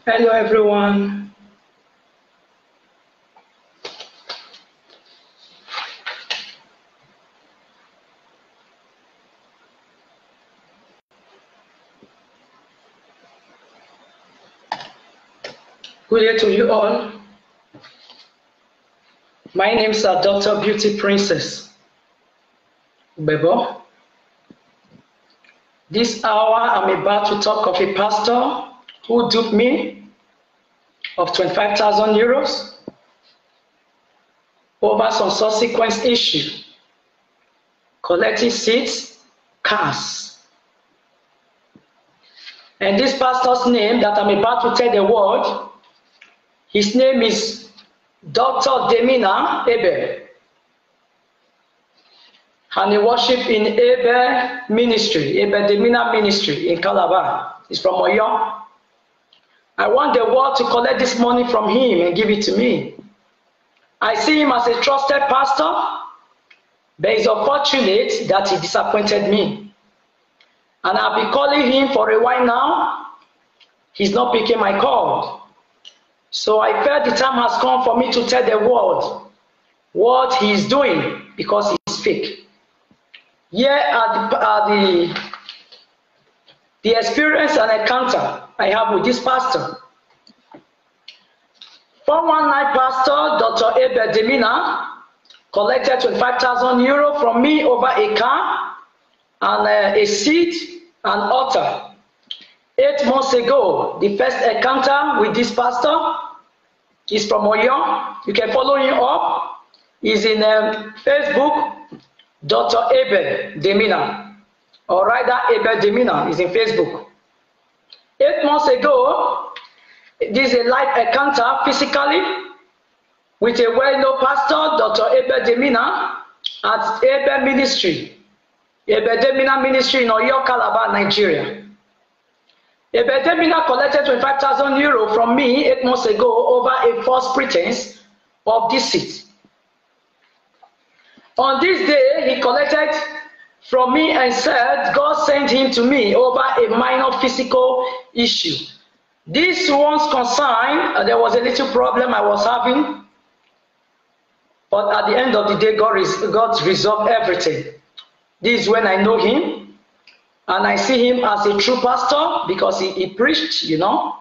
Hello everyone. Good day to you all. My name is Dr. Beauty Princess Ogbebor. This hour I'm about to talk of a pastor who duped me of 25,000 euros over some subsequent issue, collecting seats, cars. And this pastor's name that I'm about to tell the world, his name is Dr. Demina Ebe. And he worship in Ebe Ministry, Ebe Demina Ministry in Calabar. He's from Oyo. I want the world to collect this money from him and give it to me. I see him as a trusted pastor, but it's unfortunate that he disappointed me. And I've been calling him for a while now. He's not picking my call. So I felt the time has come for me to tell the world what he's doing because he's fake. Here are the experience and encounter I have with this pastor. 419 pastor Dr. Ebe Demina collected 25,000 euro from me over a car and a seat and altar. 8 months ago, the first encounter with this pastor is from Oyo. You can follow him up. He's in Facebook, Dr. Ebe Demina, or rather Ebe Demina is in Facebook. 8 months ago, this is a live encounter physically with a well-known pastor, Dr. Ebe Demina, at Ebe Ministry, Ebe Demina Ministry in Oyo, Calabar, Nigeria. Ebe Demina collected 25,000 euro from me 8 months ago over a false pretense of deceit. On this day, he collected from me and said God sent him to me over a minor physical issue. This one's concern, there was a little problem I was having, but at the end of the day, God resolved everything. This is when I know him, and I see him as a true pastor because he preached, you know,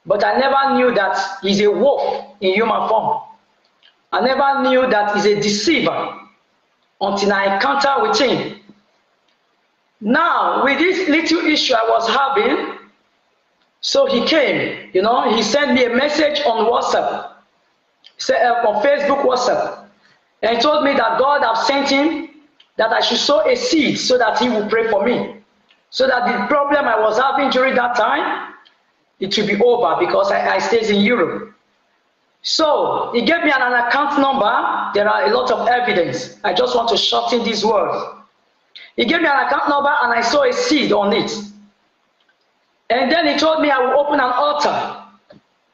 but I never knew that he's a wolf in human form. I never knew that he's a deceiver until I encounter with him. Now, with this little issue I was having, so he came, you know, he sent me a message on WhatsApp, on Facebook WhatsApp, and he told me that God have sent him, that I should sow a seed so that he will pray for me, so that the problem I was having during that time, it will be over because I stayed in Europe. So he gave me an account number. There are a lot of evidence. I just want to shorten these words. He gave me an account number and I saw a seed on it. And then he told me I will open an altar.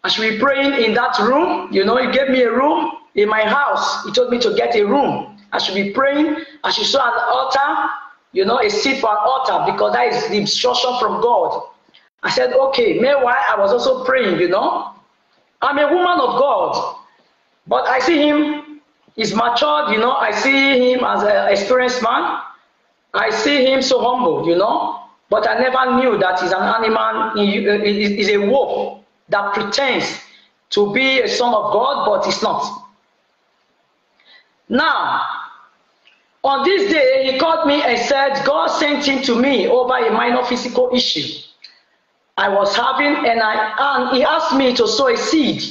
I should be praying in that room. You know, he gave me a room in my house. He told me to get a room. I should be praying. I should show an altar, you know, a seed for an altar because that is the instruction from God. I said, okay. Meanwhile, I was also praying, you know. I'm a woman of God, but I see him, he's matured, you know. I see him as an experienced man. I see him so humble, you know. But I never knew that he's an animal, he's a wolf that pretends to be a son of God, but he's not. Now, on this day, he called me and said, God sent him to me over a minor physical issue I was having, and he asked me to sow a seed,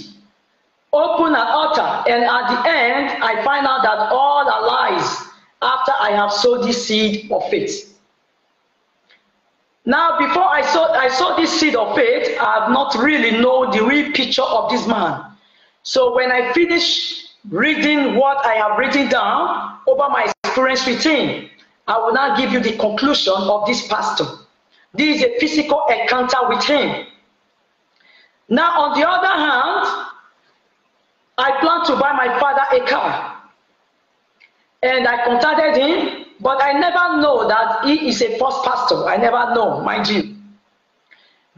open an altar, and at the end, I find out that all are lies after I have sowed this seed of faith. Now, before I saw this seed of faith, I have not really known the real picture of this man. So when I finish reading what I have written down over my experience with him, I will now give you the conclusion of this pastor. This is a physical encounter with him. Now, on the other hand, I plan to buy my father a car. And I contacted him, but I never know that he is a false pastor. I never know, mind you.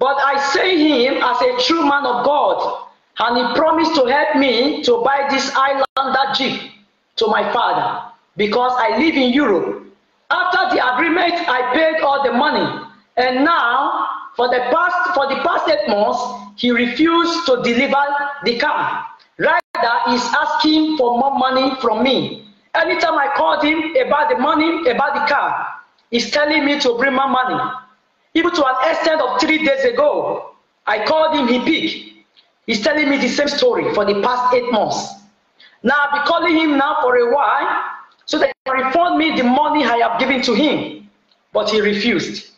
But I see him as a true man of God, and he promised to help me to buy this Highlander Jeep to my father, because I live in Europe. After the agreement, I paid all the money, and now for the past 8 months, he refused to deliver the car. Rather, he's asking for more money from me. Anytime I called him about the money, about the car, he's telling me to bring my money. Even to an extent of 3 days ago, I called him, he picked. He's telling me the same story for the past 8 months. Now I'll be calling him now for a while so that he can refund me the money I have given to him. But he refused.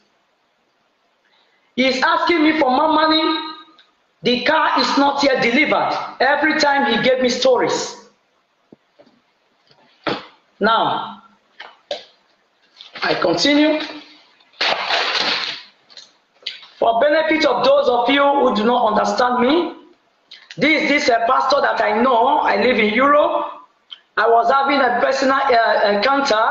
He is asking me for more money. The car is not yet delivered. Every time he gave me stories. Now, I continue. For benefit of those of you who do not understand me, this is a pastor that I know. I live in Europe. I was having a personal encounter,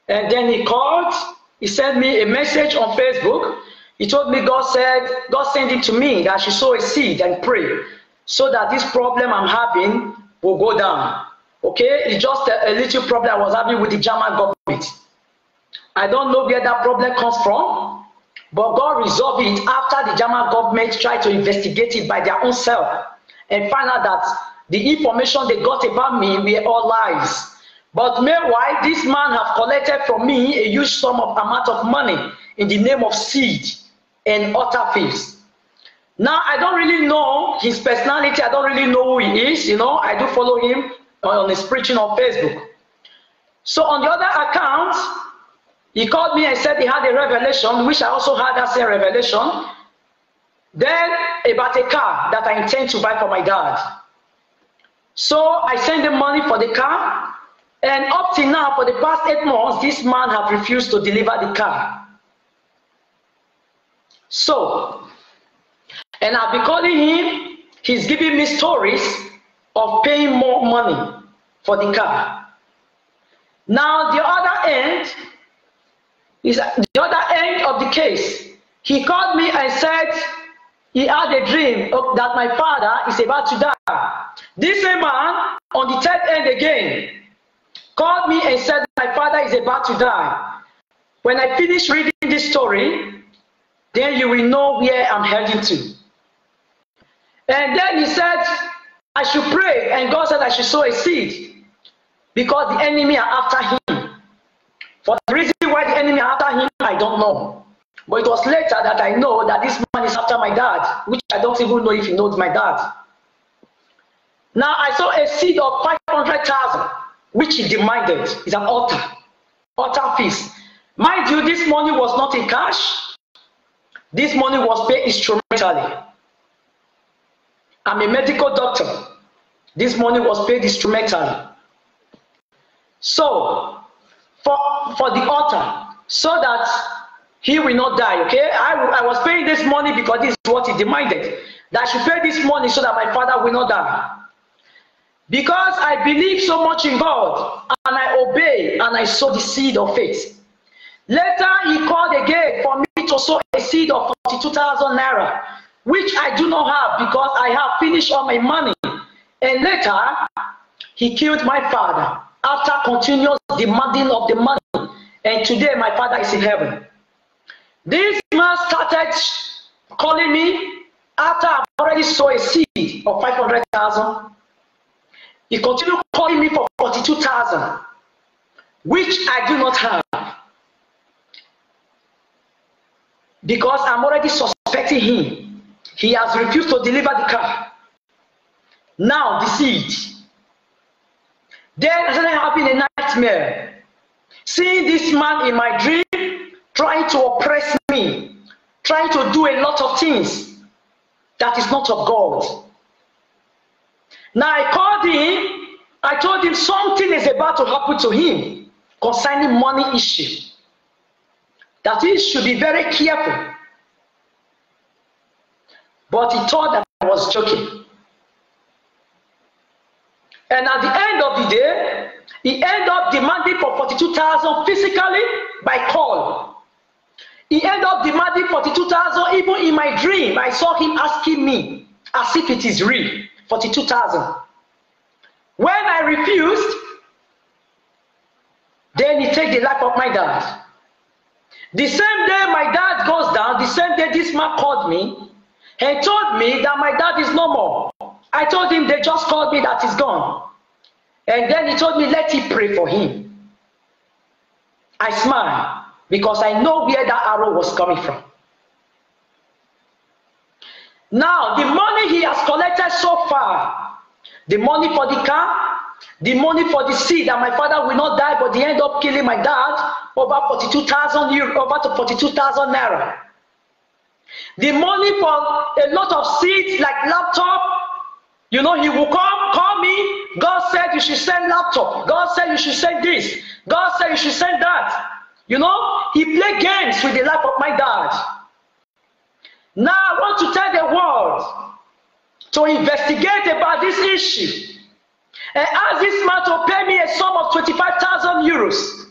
and then he called. He sent me a message on Facebook. He told me God sent it to me that I should sow a seed and pray so that this problem I'm having will go down. Okay, it's just a little problem I was having with the German government. I don't know where that problem comes from, but God resolved it after the German government tried to investigate it by their own self and find out that the information they got about me were all lies. But meanwhile, this man have collected from me a huge amount of money in the name of seed and utter thieves. Now, I don't really know his personality. I don't really know who he is. You know, I do follow him on his preaching on Facebook. So on the other account, he called me and said he had a revelation, which I also had that same revelation. Then about a car that I intend to buy for my dad. So I sent him money for the car, and up till now, for the past 8 months, this man have refused to deliver the car. So, and I'll be calling him, he's giving me stories of paying more money for the car. Now, the other end is the other end of the case. He called me and said he had a dream that my father is about to die. This same man, on the third end again, called me and said my father is about to die. When I finish reading this story, then you will know where I'm heading to. And then he said, I should pray, and God said I should sow a seed because the enemy are after him. For the reason why the enemy are after him, I don't know. But it was later that I know that this man is after my dad, which I don't even know if he knows my dad. Now I saw a seed of 500,000, which he demanded. It's an altar fees. Mind you, this money was not in cash. This money was paid instrumentally. I'm a medical doctor. This money was paid instrumentally. So, for the altar, so that he will not die, okay? I was paying this money because this is what he demanded. That I should pay this money so that my father will not die. Because I believe so much in God, and I obey, and I sow the seed of faith. Later, he called again for me to sow a seed of 42,000 naira, which I do not have because I have finished all my money. And later, he killed my father after continuous demanding of the money. And today, my father is in heaven. This man started calling me after I've already sowed a seed of 500,000. He continued calling me for 42,000, which I do not have. Because I'm already suspecting him. He has refused to deliver the car. Now the seed. Then I started having a nightmare. Seeing this man in my dream, trying to oppress me, trying to do a lot of things that is not of God. Now I called him, I told him something is about to happen to him concerning money issue. That he should be very careful. But he thought that I was joking. And at the end of the day, he ended up demanding for 42,000 physically by call. He ended up demanding 42,000. Even in my dream, I saw him asking me as if it is real, 42,000. When I refused, then he take the life of my dad. The same day my dad goes down, the same day this man called me and told me that my dad is no more. I told him they just called me that he's gone. And then he told me, let him pray for him. I smiled because I know where that arrow was coming from. Now, the money he has collected so far, the money for the car, the money for the seed that my father will not die, but they end up killing my dad, over 42,000 euro, over to 42,000 naira. The money for a lot of seeds like laptop, you know, he will come, call me. God said you should send laptop. God said you should send this. God said you should send that. You know, he played games with the life of my dad. Now I want to tell the world to investigate about this issue and ask this man to pay me a sum of 25,000 euros,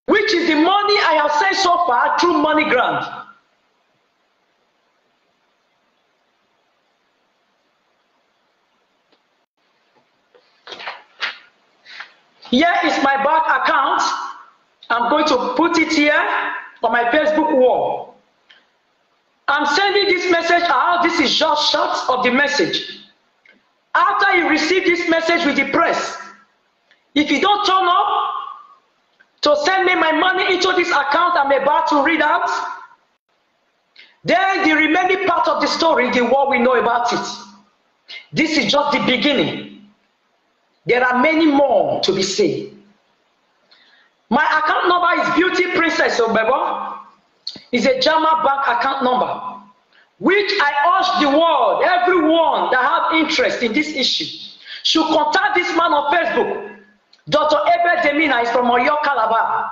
which is the money I have sent so far through MoneyGram. Here is my bank account. I'm going to put it here on my Facebook wall. I'm sending this message out. This is just shots of the message. After you receive this message with the press, if you don't turn up to send me my money into this account I'm about to read out, then the remaining part of the story, the world will know about it. This is just the beginning. There are many more to be seen. My account number is Beauty Princess Ogbebor. It's a German bank account number, which I urge the world, everyone that have interest in this issue, should contact this man on Facebook. Dr. Ebed Demina is from Oyo, Calabar,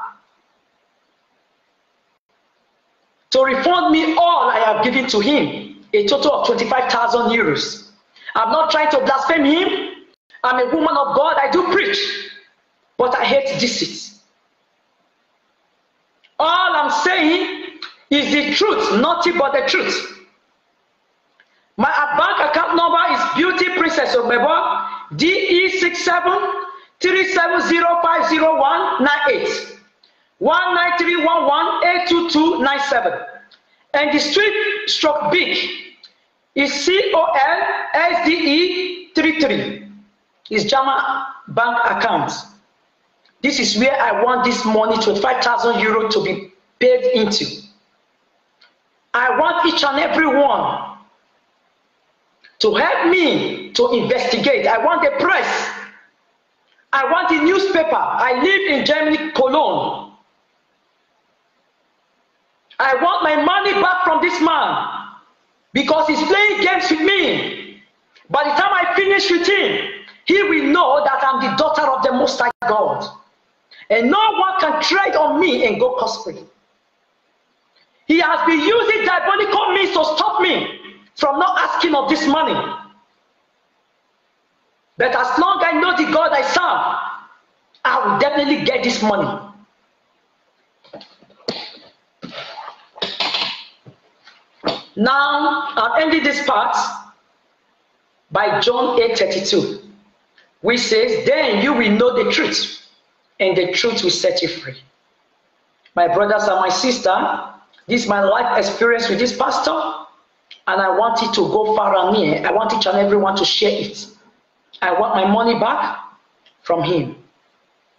to refund me all I have given to him, a total of 25,000 euros. I'm not trying to blaspheme him. I'm a woman of God, I do preach, but I hate deceit. All I'm saying is the truth, nothing but the truth. My bank account number is Beauty Princess Ogbebor, DE6737050198 19311-82297, and the street stroke big is COLSDE33. Is German bank account. This is where I want this money, 25,000 euros, to be paid into. I want each and every one to help me to investigate. I want the press. I want the newspaper. I live in Germany, Cologne. I want my money back from this man because he's playing games with me. By the time I finish with him, he will know that I'm the daughter of the Most High God. And no one can trade on me and go cosplay. He has been using diabolical means to stop me from not asking of this money. But as long as I know the God I serve, I will definitely get this money. Now, I'm ending this part by John 8:32. Which says, then you will know the truth, and the truth will set you free. My brothers and my sister, this is my life experience with this pastor, and I want it to go far and near. I want each and everyone to share it. I want my money back from him.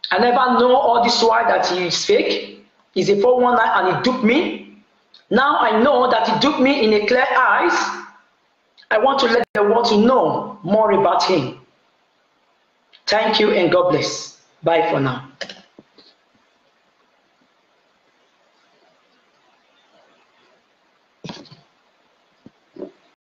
I never know all this while that he is fake. He's a 419 and he duped me. Now I know that he duped me in a clear eyes. I want to let the world to know more about him. Thank you and God bless. Bye for now.